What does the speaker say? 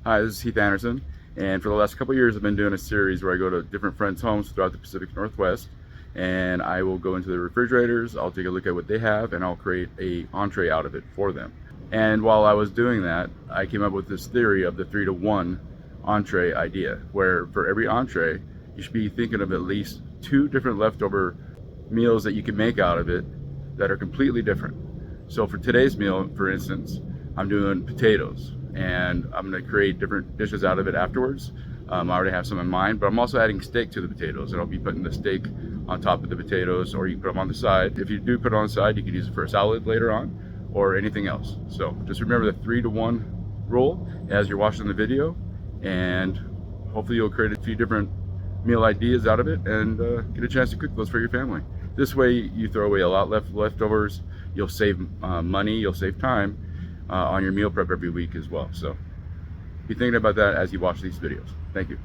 Hi, this is Heath Anderson, and for the last couple of years I've been doing a series where I go to different friends' homes throughout the Pacific Northwest, and I will go into the refrigerators, I'll take a look at what they have, and I'll create a entree out of it for them. And while I was doing that, I came up with this theory of the 3-to-1 entree idea, where for every entree, you should be thinking of at least 2 different leftover meals that you can make out of it that are completely different. So for today's meal, for instance, I'm doing potatoes, and I'm going to create different dishes out of it afterwards. I already have some in mind, but I'm also adding steak to the potatoes, and I'll be putting the steak on top of the potatoes, or you can put them on the side. If you do put it on the side, you can use it for a salad later on, or anything else. So just remember the 3-to-1 rule as you're watching the video, and hopefully you'll create a few different meal ideas out of it and get a chance to cook those for your family. This way you throw away a lot leftovers, you'll save money, you'll save time on your meal prep every week as well. So be thinking about that as you watch these videos. Thank you.